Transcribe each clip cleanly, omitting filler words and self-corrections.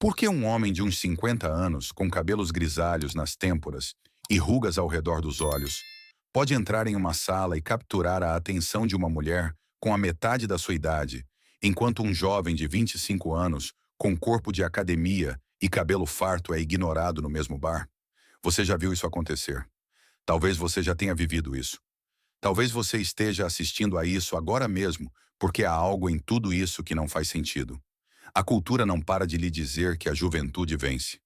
Por que um homem de uns 50 anos, com cabelos grisalhos nas têmporas e rugas ao redor dos olhos, pode entrar em uma sala e capturar a atenção de uma mulher com a metade da sua idade, enquanto um jovem de 25 anos, com corpo de academia e cabelo farto é ignorado no mesmo bar? Você já viu isso acontecer. Talvez você já tenha vivido isso. Talvez você esteja assistindo a isso agora mesmo, porque há algo em tudo isso que não faz sentido. A cultura não para de lhe dizer que a juventude vence,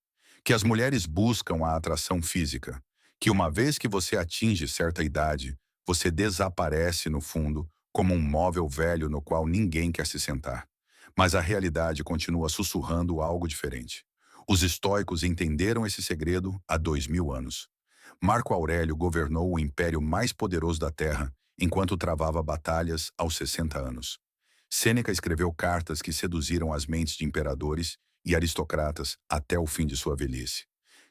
que as mulheres buscam a atração física, que uma vez que você atinge certa idade, você desaparece no fundo como um móvel velho no qual ninguém quer se sentar. Mas a realidade continua sussurrando algo diferente. Os estoicos entenderam esse segredo há 2000 anos. Marco Aurélio governou o império mais poderoso da Terra, enquanto travava batalhas aos 60 anos. Sêneca escreveu cartas que seduziram as mentes de imperadores e aristocratas até o fim de sua velhice.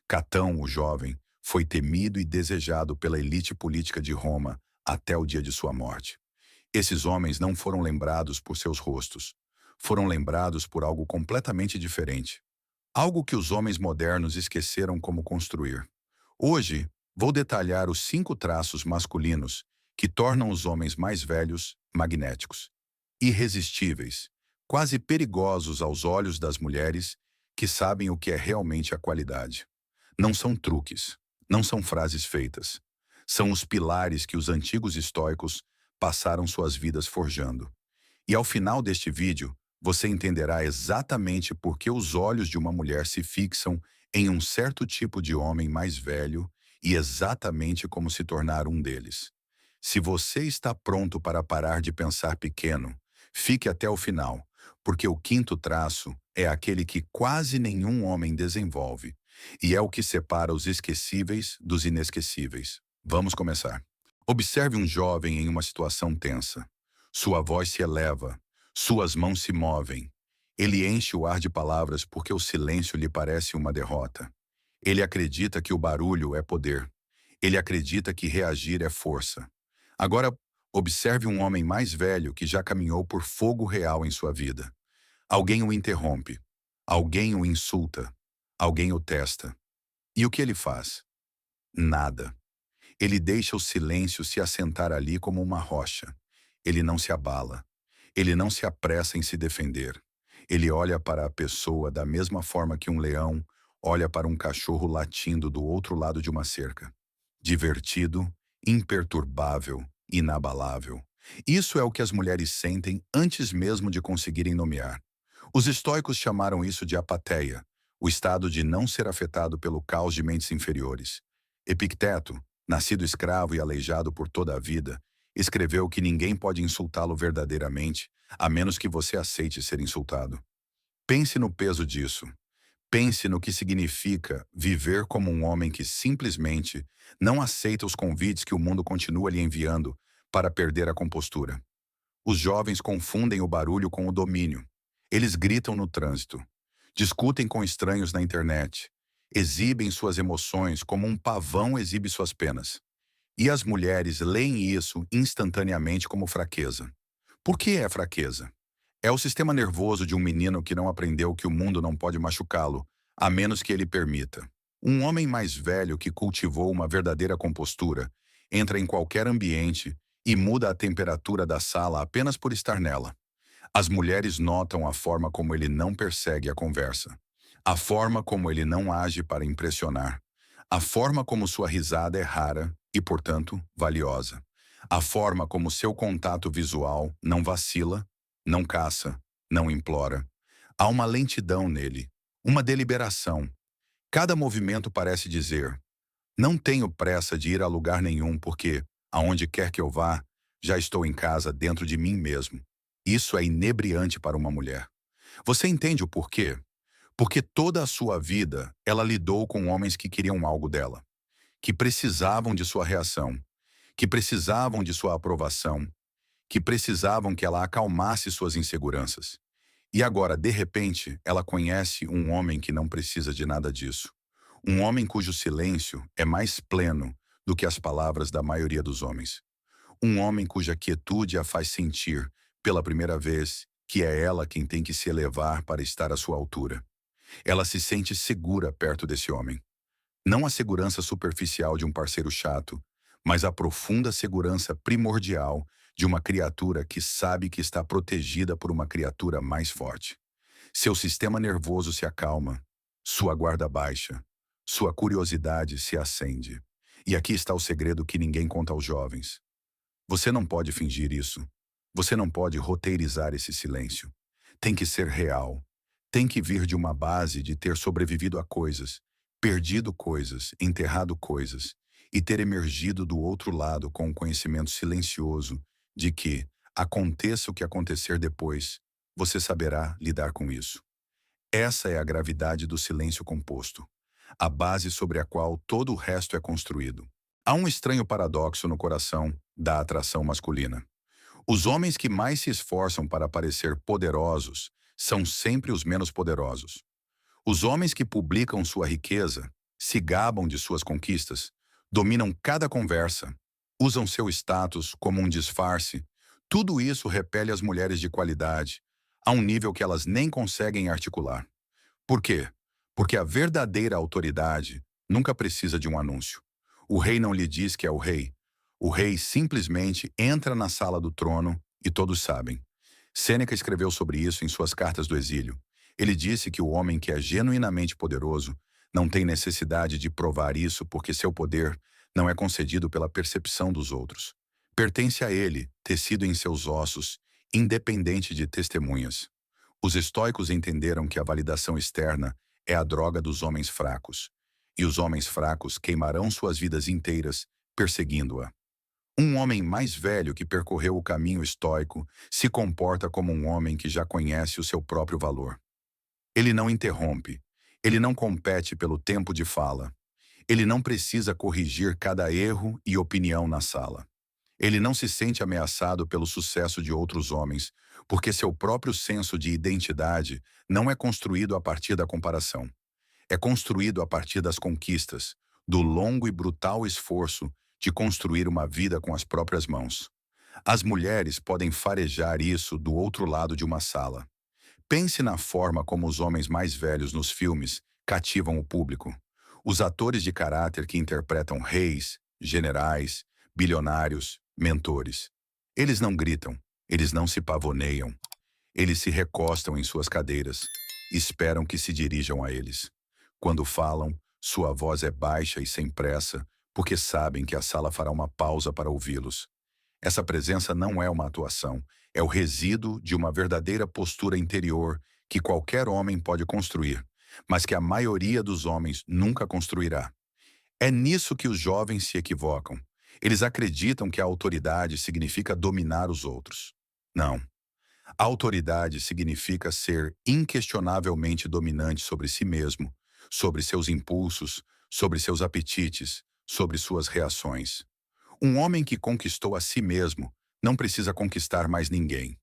Catão, o jovem, foi temido e desejado pela elite política de Roma até o dia de sua morte. Esses homens não foram lembrados por seus rostos. Foram lembrados por algo completamente diferente. Algo que os homens modernos esqueceram como construir. Hoje, vou detalhar os 5 traços masculinos que tornam os homens mais velhos magnéticos, irresistíveis, quase perigosos aos olhos das mulheres que sabem o que é realmente a qualidade. Não são truques, não são frases feitas. São os pilares que os antigos estoicos passaram suas vidas forjando. E ao final deste vídeo, você entenderá exatamente por que os olhos de uma mulher se fixam em um certo tipo de homem mais velho e exatamente como se tornar um deles. Se você está pronto para parar de pensar pequeno, fique até o final, porque o 5º traço é aquele que quase nenhum homem desenvolve, e é o que separa os esquecíveis dos inesquecíveis. Vamos começar. Observe um jovem em uma situação tensa. Sua voz se eleva, suas mãos se movem. Ele enche o ar de palavras porque o silêncio lhe parece uma derrota. Ele acredita que o barulho é poder. Ele acredita que reagir é força. Agora, observe um homem mais velho que já caminhou por fogo real em sua vida. Alguém o interrompe. Alguém o insulta. Alguém o testa. E o que ele faz? Nada. Ele deixa o silêncio se assentar ali como uma rocha. Ele não se abala. Ele não se apressa em se defender. Ele olha para a pessoa da mesma forma que um leão olha para um cachorro latindo do outro lado de uma cerca. Divertido, imperturbável, inabalável. Isso é o que as mulheres sentem antes mesmo de conseguirem nomear. Os estoicos chamaram isso de apatheia, o estado de não ser afetado pelo caos de mentes inferiores. Epicteto, nascido escravo e aleijado por toda a vida, escreveu que ninguém pode insultá-lo verdadeiramente, a menos que você aceite ser insultado. Pense no peso disso. Pense no que significa viver como um homem que simplesmente não aceita os convites que o mundo continua lhe enviando para perder a compostura. Os jovens confundem o barulho com o domínio. Eles gritam no trânsito, discutem com estranhos na internet, exibem suas emoções como um pavão exibe suas penas. E as mulheres leem isso instantaneamente como fraqueza. Por que é fraqueza? É o sistema nervoso de um menino que não aprendeu que o mundo não pode machucá-lo, a menos que ele permita. Um homem mais velho que cultivou uma verdadeira compostura entra em qualquer ambiente e muda a temperatura da sala apenas por estar nela. As mulheres notam a forma como ele não persegue a conversa, a forma como ele não age para impressionar, a forma como sua risada é rara e, portanto, valiosa, a forma como seu contato visual não vacila, não caça, não implora. Há uma lentidão nele, uma deliberação. Cada movimento parece dizer: não tenho pressa de ir a lugar nenhum porque, aonde quer que eu vá, já estou em casa dentro de mim mesmo. Isso é inebriante para uma mulher. Você entende o porquê? Porque toda a sua vida ela lidou com homens que queriam algo dela, que precisavam de sua reação, que precisavam de sua aprovação, que precisavam que ela acalmasse suas inseguranças. E agora, de repente, ela conhece um homem que não precisa de nada disso. Um homem cujo silêncio é mais pleno do que as palavras da maioria dos homens. Um homem cuja quietude a faz sentir, pela primeira vez, que é ela quem tem que se elevar para estar à sua altura. Ela se sente segura perto desse homem. Não a segurança superficial de um parceiro chato, mas a profunda segurança primordial de uma criatura que sabe que está protegida por uma criatura mais forte. Seu sistema nervoso se acalma, sua guarda baixa, sua curiosidade se acende. E aqui está o segredo que ninguém conta aos jovens. Você não pode fingir isso. Você não pode roteirizar esse silêncio. Tem que ser real. Tem que vir de uma base de ter sobrevivido a coisas, perdido coisas, enterrado coisas, e ter emergido do outro lado com o conhecimento silencioso de que, aconteça o que acontecer depois, você saberá lidar com isso. Essa é a gravidade do silêncio composto, a base sobre a qual todo o resto é construído. Há um estranho paradoxo no coração da atração masculina. Os homens que mais se esforçam para parecer poderosos são sempre os menos poderosos. Os homens que publicam sua riqueza, se gabam de suas conquistas, dominam cada conversa, usam seu status como um disfarce, tudo isso repele as mulheres de qualidade, a um nível que elas nem conseguem articular. Por quê? Porque a verdadeira autoridade nunca precisa de um anúncio. O rei não lhe diz que é o rei. O rei simplesmente entra na sala do trono e todos sabem. Sêneca escreveu sobre isso em suas cartas do exílio. Ele disse que o homem que é genuinamente poderoso não tem necessidade de provar isso porque seu poder não é concedido pela percepção dos outros. Pertence a ele, tecido em seus ossos, independente de testemunhas. Os estoicos entenderam que a validação externa é a droga dos homens fracos, e os homens fracos queimarão suas vidas inteiras perseguindo-a. Um homem mais velho que percorreu o caminho estoico se comporta como um homem que já conhece o seu próprio valor. Ele não interrompe, ele não compete pelo tempo de fala, ele não precisa corrigir cada erro e opinião na sala. Ele não se sente ameaçado pelo sucesso de outros homens, porque seu próprio senso de identidade não é construído a partir da comparação. É construído a partir das conquistas, do longo e brutal esforço de construir uma vida com as próprias mãos. As mulheres podem farejar isso do outro lado de uma sala. Pense na forma como os homens mais velhos nos filmes cativam o público. Os atores de caráter que interpretam reis, generais, bilionários, mentores. Eles não gritam, eles não se pavoneiam. Eles se recostam em suas cadeiras, esperam que se dirijam a eles. Quando falam, sua voz é baixa e sem pressa, porque sabem que a sala fará uma pausa para ouvi-los. Essa presença não é uma atuação, é o resíduo de uma verdadeira postura interior que qualquer homem pode construir, mas que a maioria dos homens nunca construirá. É nisso que os jovens se equivocam. Eles acreditam que a autoridade significa dominar os outros. Não. A autoridade significa ser inquestionavelmente dominante sobre si mesmo, sobre seus impulsos, sobre seus apetites, sobre suas reações. Um homem que conquistou a si mesmo não precisa conquistar mais ninguém.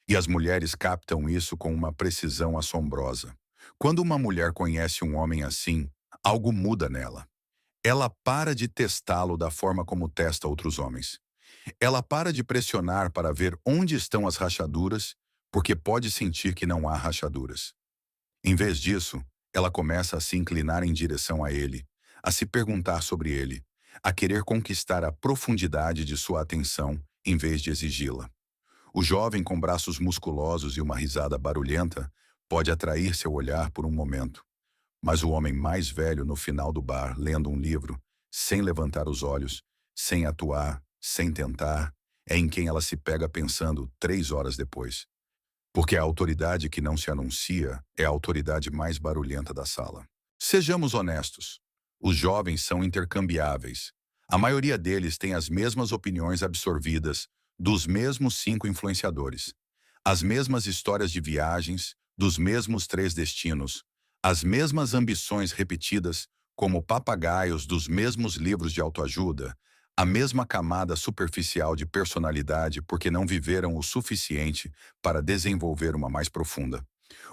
E as mulheres captam isso com uma precisão assombrosa. Quando uma mulher conhece um homem assim, algo muda nela. Ela para de testá-lo da forma como testa outros homens. Ela para de pressionar para ver onde estão as rachaduras, porque pode sentir que não há rachaduras. Em vez disso, ela começa a se inclinar em direção a ele, a se perguntar sobre ele, a querer conquistar a profundidade de sua atenção em vez de exigi-la. O jovem com braços musculosos e uma risada barulhenta pode atrair seu olhar por um momento, mas o homem mais velho no final do bar, lendo um livro, sem levantar os olhos, sem atuar, sem tentar, é em quem ela se pega pensando 3 horas depois. Porque a autoridade que não se anuncia é a autoridade mais barulhenta da sala. Sejamos honestos. Os jovens são intercambiáveis. A maioria deles tem as mesmas opiniões absorvidas dos mesmos 5 influenciadores, as mesmas histórias de viagens, dos mesmos 3 destinos, as mesmas ambições repetidas como papagaios dos mesmos livros de autoajuda, a mesma camada superficial de personalidade porque não viveram o suficiente para desenvolver uma mais profunda.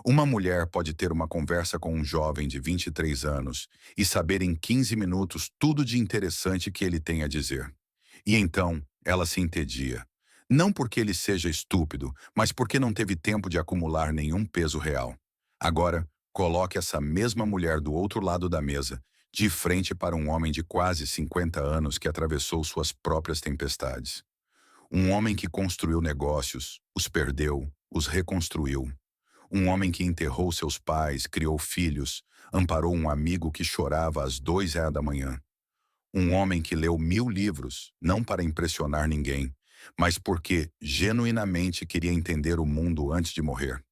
Uma mulher pode ter uma conversa com um jovem de 23 anos e saber em 15 minutos tudo de interessante que ele tem a dizer. E então, ela se entedia. Não porque ele seja estúpido, mas porque não teve tempo de acumular nenhum peso real. Agora, Coloque essa mesma mulher do outro lado da mesa, de frente para um homem de quase 50 anos que atravessou suas próprias tempestades. Um homem que construiu negócios, os perdeu, os reconstruiu. Um homem que enterrou seus pais, criou filhos, amparou um amigo que chorava às 2h da manhã. Um homem que leu 1000 livros, não para impressionar ninguém, mas porque genuinamente queria entender o mundo antes de morrer.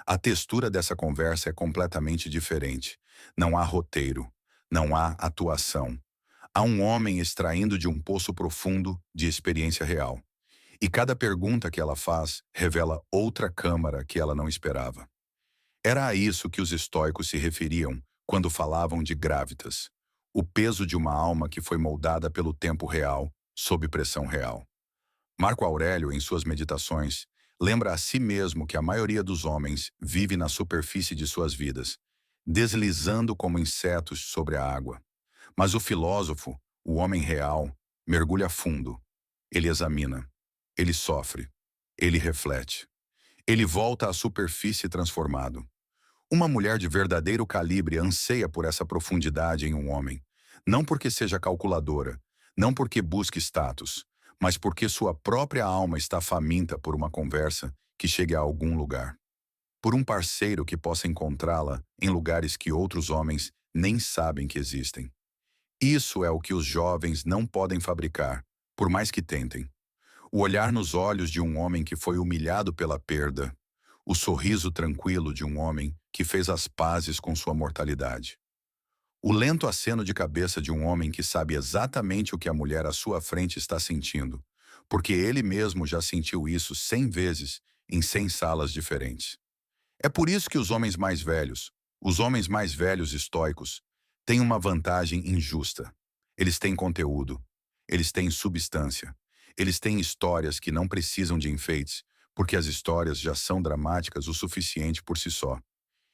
A textura dessa conversa é completamente diferente. Não há roteiro, não há atuação. Há um homem extraindo de um poço profundo de experiência real. E cada pergunta que ela faz revela outra câmara que ela não esperava. Era a isso que os estoicos se referiam quando falavam de gravitas, o peso de uma alma que foi moldada pelo tempo real, sob pressão real. Marco Aurélio, em suas meditações, lembra a si mesmo que a maioria dos homens vive na superfície de suas vidas, deslizando como insetos sobre a água. Mas o filósofo, o homem real, mergulha fundo. Ele examina, ele sofre, ele reflete. Ele volta à superfície transformado. Uma mulher de verdadeiro calibre anseia por essa profundidade em um homem, não porque seja calculadora, não porque busque status, mas porque sua própria alma está faminta por uma conversa que chegue a algum lugar. Por um parceiro que possa encontrá-la em lugares que outros homens nem sabem que existem. Isso é o que os jovens não podem fabricar, por mais que tentem. O olhar nos olhos de um homem que foi humilhado pela perda, o sorriso tranquilo de um homem que fez as pazes com sua mortalidade. O lento aceno de cabeça de um homem que sabe exatamente o que a mulher à sua frente está sentindo, porque ele mesmo já sentiu isso 100 vezes em 100 salas diferentes. É por isso que os homens mais velhos estoicos, têm uma vantagem injusta. Eles têm conteúdo, eles têm substância, eles têm histórias que não precisam de enfeites, porque as histórias já são dramáticas o suficiente por si só.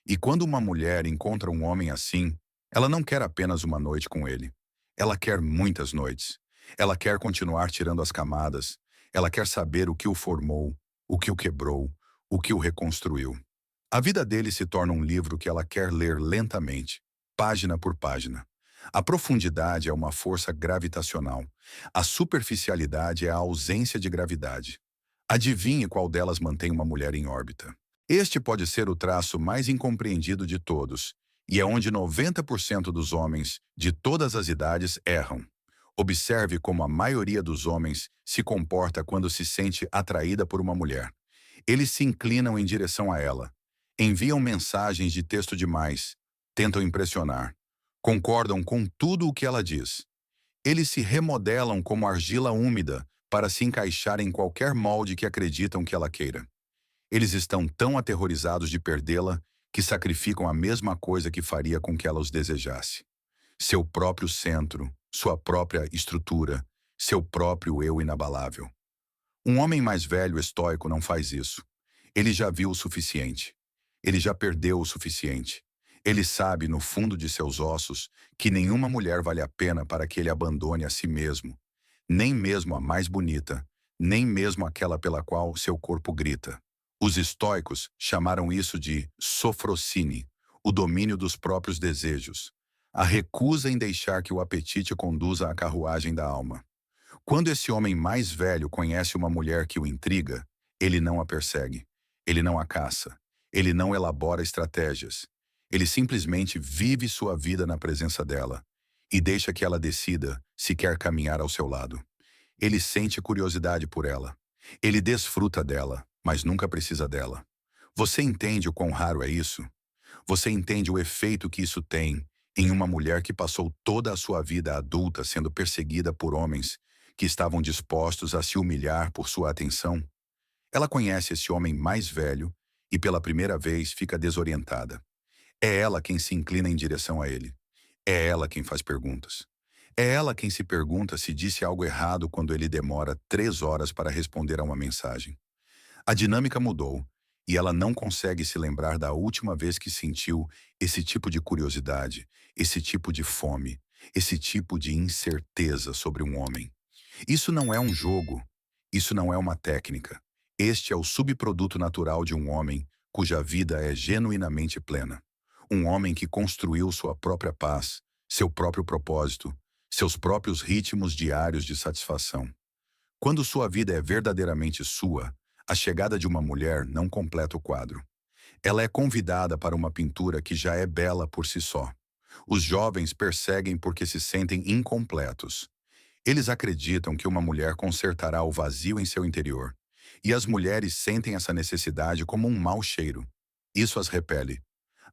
E quando uma mulher encontra um homem assim, ela não quer apenas uma noite com ele. Ela quer muitas noites. Ela quer continuar tirando as camadas. Ela quer saber o que o formou, o que o quebrou, o que o reconstruiu. A vida dele se torna um livro que ela quer ler lentamente, página por página. A profundidade é uma força gravitacional. A superficialidade é a ausência de gravidade. Adivinhe qual delas mantém uma mulher em órbita. Este pode ser o traço mais incompreendido de todos, e é onde 90% dos homens, de todas as idades, erram. Observe como a maioria dos homens se comporta quando se sente atraída por uma mulher. Eles se inclinam em direção a ela, enviam mensagens de texto demais, tentam impressionar, concordam com tudo o que ela diz. Eles se remodelam como argila úmida para se encaixar em qualquer molde que acreditam que ela queira. Eles estão tão aterrorizados de perdê-la que sacrificam a mesma coisa que faria com que ela os desejasse. Seu próprio centro, sua própria estrutura, seu próprio eu inabalável. Um homem mais velho estoico não faz isso. Ele já viu o suficiente. Ele já perdeu o suficiente. Ele sabe, no fundo de seus ossos, que nenhuma mulher vale a pena para que ele abandone a si mesmo. Nem mesmo a mais bonita, nem mesmo aquela pela qual seu corpo grita. Os estoicos chamaram isso de sofrocine, o domínio dos próprios desejos, a recusa em deixar que o apetite conduza a carruagem da alma. Quando esse homem mais velho conhece uma mulher que o intriga, ele não a persegue, ele não a caça, ele não elabora estratégias. Ele simplesmente vive sua vida na presença dela e deixa que ela decida se quer caminhar ao seu lado. Ele sente curiosidade por ela. Ele desfruta dela, mas nunca precisa dela. Você entende o quão raro é isso? Você entende o efeito que isso tem em uma mulher que passou toda a sua vida adulta sendo perseguida por homens que estavam dispostos a se humilhar por sua atenção? Ela conhece esse homem mais velho e pela primeira vez fica desorientada. É ela quem se inclina em direção a ele. É ela quem faz perguntas. É ela quem se pergunta se disse algo errado quando ele demora 3 horas para responder a uma mensagem. A dinâmica mudou, e ela não consegue se lembrar da última vez que sentiu esse tipo de curiosidade, esse tipo de fome, esse tipo de incerteza sobre um homem. Isso não é um jogo, isso não é uma técnica. Este é o subproduto natural de um homem cuja vida é genuinamente plena. Um homem que construiu sua própria paz, seu próprio propósito, seus próprios ritmos diários de satisfação. Quando sua vida é verdadeiramente sua, a chegada de uma mulher não completa o quadro. Ela é convidada para uma pintura que já é bela por si só. Os jovens perseguem porque se sentem incompletos. Eles acreditam que uma mulher consertará o vazio em seu interior. E as mulheres sentem essa necessidade como um mau cheiro. Isso as repele.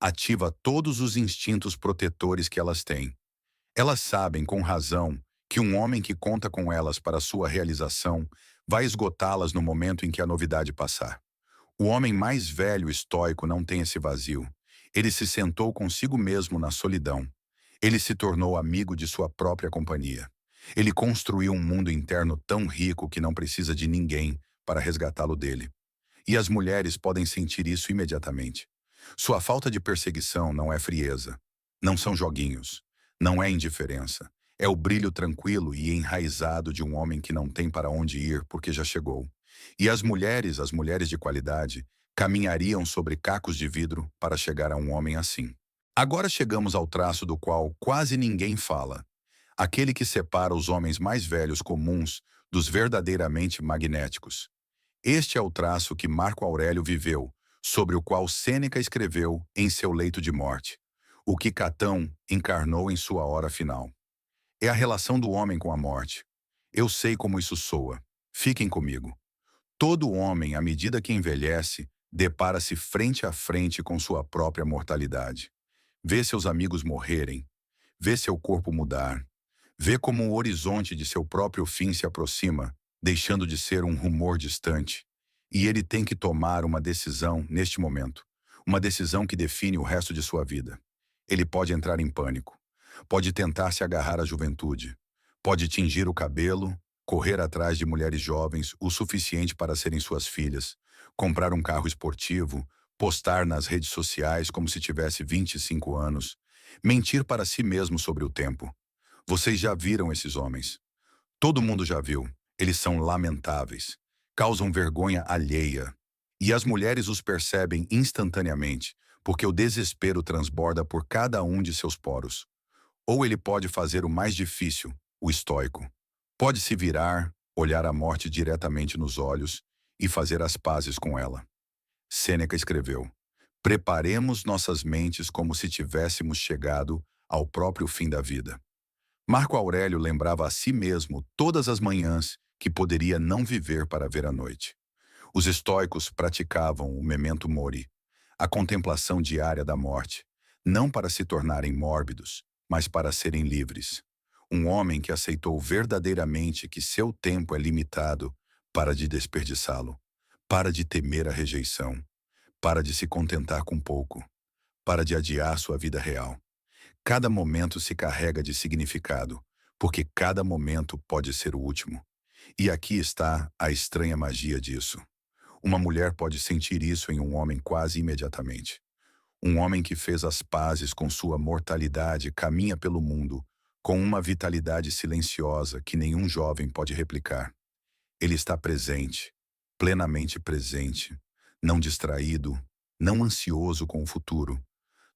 Ativa todos os instintos protetores que elas têm. Elas sabem, com razão, que um homem que conta com elas para sua realização vai esgotá-las no momento em que a novidade passar. O homem mais velho e estoico não tem esse vazio. Ele se sentou consigo mesmo na solidão. Ele se tornou amigo de sua própria companhia. Ele construiu um mundo interno tão rico que não precisa de ninguém para resgatá-lo dele. E as mulheres podem sentir isso imediatamente. Sua falta de perseguição não é frieza. Não são joguinhos. Não é indiferença. É o brilho tranquilo e enraizado de um homem que não tem para onde ir porque já chegou. E as mulheres de qualidade, caminhariam sobre cacos de vidro para chegar a um homem assim. Agora chegamos ao traço do qual quase ninguém fala. Aquele que separa os homens mais velhos comuns dos verdadeiramente magnéticos. Este é o traço que Marco Aurélio viveu, sobre o qual Sêneca escreveu em seu leito de morte, o que Catão encarnou em sua hora final. É a relação do homem com a morte. Eu sei como isso soa. Fiquem comigo. Todo homem, à medida que envelhece, depara-se frente a frente com sua própria mortalidade. Vê seus amigos morrerem, vê seu corpo mudar, vê como o horizonte de seu próprio fim se aproxima, deixando de ser um rumor distante. E ele tem que tomar uma decisão neste momento, uma decisão que define o resto de sua vida. Ele pode entrar em pânico, pode tentar se agarrar à juventude, pode tingir o cabelo, correr atrás de mulheres jovens o suficiente para serem suas filhas, comprar um carro esportivo, postar nas redes sociais como se tivesse 25 anos, mentir para si mesmo sobre o tempo. Vocês já viram esses homens. Todo mundo já viu. Eles são lamentáveis. Causam vergonha alheia. E as mulheres os percebem instantaneamente, porque o desespero transborda por cada um de seus poros. Ou ele pode fazer o mais difícil, o estoico. Pode se virar, olhar a morte diretamente nos olhos e fazer as pazes com ela. Sêneca escreveu: preparemos nossas mentes como se tivéssemos chegado ao próprio fim da vida. Marco Aurélio lembrava a si mesmo todas as manhãs que poderia não viver para ver a noite. Os estoicos praticavam o memento mori, a contemplação diária da morte, não para se tornarem mórbidos, mas para serem livres. Um homem que aceitou verdadeiramente que seu tempo é limitado para de desperdiçá-lo, para de temer a rejeição, para de se contentar com pouco, para de adiar sua vida real. Cada momento se carrega de significado, porque cada momento pode ser o último. E aqui está a estranha magia disso. Uma mulher pode sentir isso em um homem quase imediatamente. Um homem que fez as pazes com sua mortalidade caminha pelo mundo com uma vitalidade silenciosa que nenhum jovem pode replicar. Ele está presente, plenamente presente, não distraído, não ansioso com o futuro,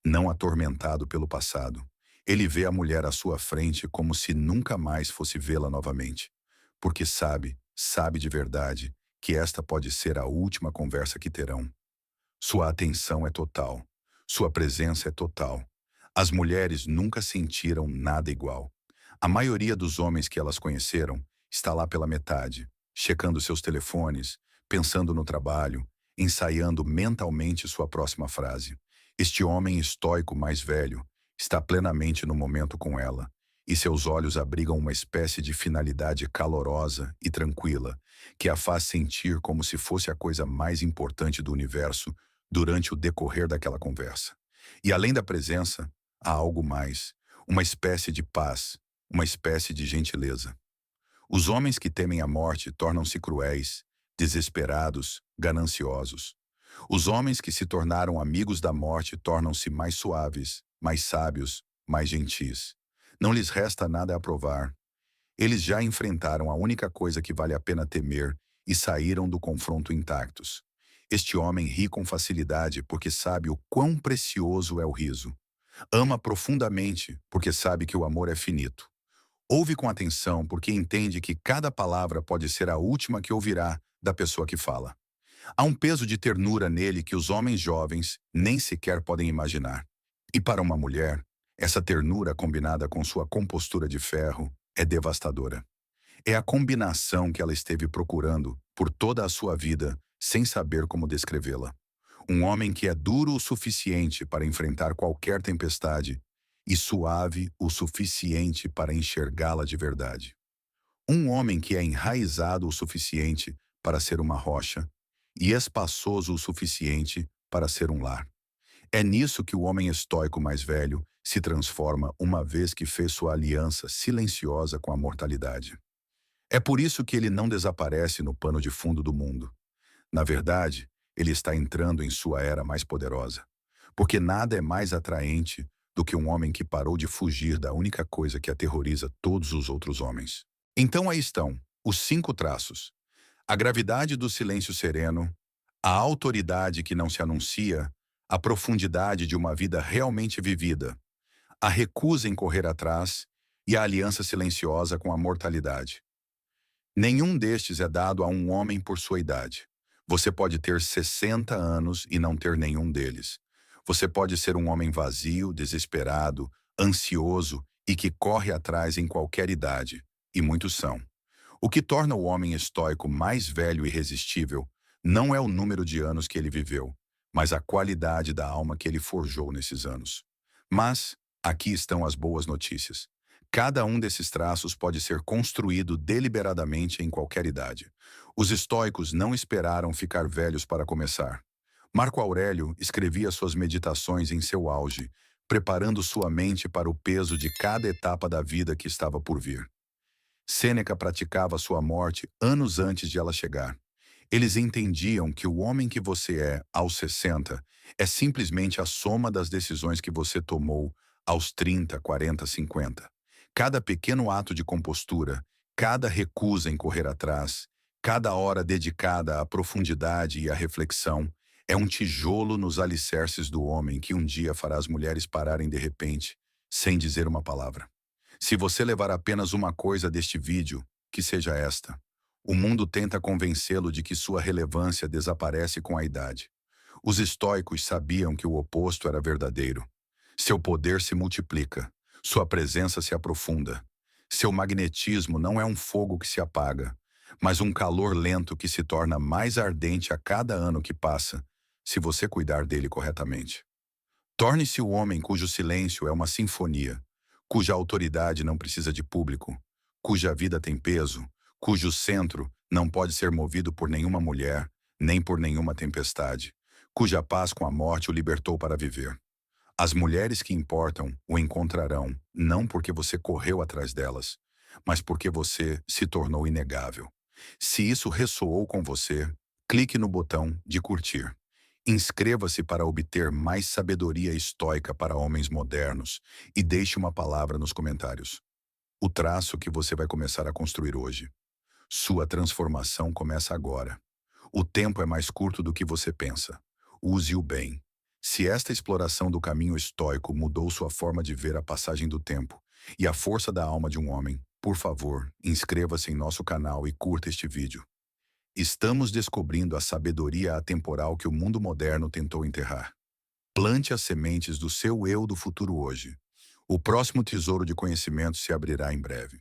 não atormentado pelo passado. Ele vê a mulher à sua frente como se nunca mais fosse vê-la novamente, porque sabe de verdade que esta pode ser a última conversa que terão. Sua atenção é total, sua presença é total. As mulheres nunca sentiram nada igual. A maioria dos homens que elas conheceram está lá pela metade, checando seus telefones, pensando no trabalho, ensaiando mentalmente sua próxima frase. Este homem estoico mais velho está plenamente no momento com ela, e seus olhos abrigam uma espécie de finalidade calorosa e tranquila, que a faz sentir como se fosse a coisa mais importante do universo durante o decorrer daquela conversa. E além da presença, há algo mais, uma espécie de paz, uma espécie de gentileza. Os homens que temem a morte tornam-se cruéis, desesperados, gananciosos. Os homens que se tornaram amigos da morte tornam-se mais suaves, mais sábios, mais gentis. Não lhes resta nada a provar. Eles já enfrentaram a única coisa que vale a pena temer e saíram do confronto intactos. Este homem ri com facilidade porque sabe o quão precioso é o riso. Ama profundamente porque sabe que o amor é finito. Ouve com atenção porque entende que cada palavra pode ser a última que ouvirá da pessoa que fala. Há um peso de ternura nele que os homens jovens nem sequer podem imaginar. E para uma mulher, essa ternura combinada com sua compostura de ferro é devastadora. É a combinação que ela esteve procurando por toda a sua vida, sem saber como descrevê-la. Um homem que é duro o suficiente para enfrentar qualquer tempestade e suave o suficiente para enxergá-la de verdade. Um homem que é enraizado o suficiente para ser uma rocha e espaçoso o suficiente para ser um lar. É nisso que o homem estoico mais velho se transforma uma vez que fez sua aliança silenciosa com a mortalidade. É por isso que ele não desaparece no pano de fundo do mundo. Na verdade, ele está entrando em sua era mais poderosa. Porque nada é mais atraente do que um homem que parou de fugir da única coisa que aterroriza todos os outros homens. Então aí estão os 5 traços: a gravidade do silêncio sereno, a autoridade que não se anuncia, a profundidade de uma vida realmente vivida, a recusa em correr atrás e a aliança silenciosa com a mortalidade. Nenhum destes é dado a um homem por sua idade. Você pode ter 60 anos e não ter nenhum deles. Você pode ser um homem vazio, desesperado, ansioso e que corre atrás em qualquer idade, e muitos são. O que torna o homem estoico mais velho e irresistível não é o número de anos que ele viveu, mas a qualidade da alma que ele forjou nesses anos. Mas, aqui estão as boas notícias. Cada um desses traços pode ser construído deliberadamente em qualquer idade. Os estoicos não esperaram ficar velhos para começar. Marco Aurélio escrevia suas meditações em seu auge, preparando sua mente para o peso de cada etapa da vida que estava por vir. Sêneca praticava sua morte anos antes de ela chegar. Eles entendiam que o homem que você é aos 60 é simplesmente a soma das decisões que você tomou aos 30, 40, 50. Cada pequeno ato de compostura, cada recusa em correr atrás, cada hora dedicada à profundidade e à reflexão é um tijolo nos alicerces do homem que um dia fará as mulheres pararem de repente, sem dizer uma palavra. Se você levar apenas uma coisa deste vídeo, que seja esta: o mundo tenta convencê-lo de que sua relevância desaparece com a idade. Os estoicos sabiam que o oposto era verdadeiro. Seu poder se multiplica, sua presença se aprofunda. Seu magnetismo não é um fogo que se apaga, mas um calor lento que se torna mais ardente a cada ano que passa, se você cuidar dele corretamente. Torne-se o homem cujo silêncio é uma sinfonia, cuja autoridade não precisa de público, cuja vida tem peso, cujo centro não pode ser movido por nenhuma mulher, nem por nenhuma tempestade, cuja paz com a morte o libertou para viver. As mulheres que importam o encontrarão, não porque você correu atrás delas, mas porque você se tornou inegável. Se isso ressoou com você, clique no botão de curtir. Inscreva-se para obter mais sabedoria estoica para homens modernos e deixe uma palavra nos comentários. O traço que você vai começar a construir hoje. Sua transformação começa agora. O tempo é mais curto do que você pensa. Use-o bem. Se esta exploração do caminho estoico mudou sua forma de ver a passagem do tempo e a força da alma de um homem, por favor, inscreva-se em nosso canal e curta este vídeo. Estamos descobrindo a sabedoria atemporal que o mundo moderno tentou enterrar. Plante as sementes do seu eu do futuro hoje. O próximo tesouro de conhecimento se abrirá em breve.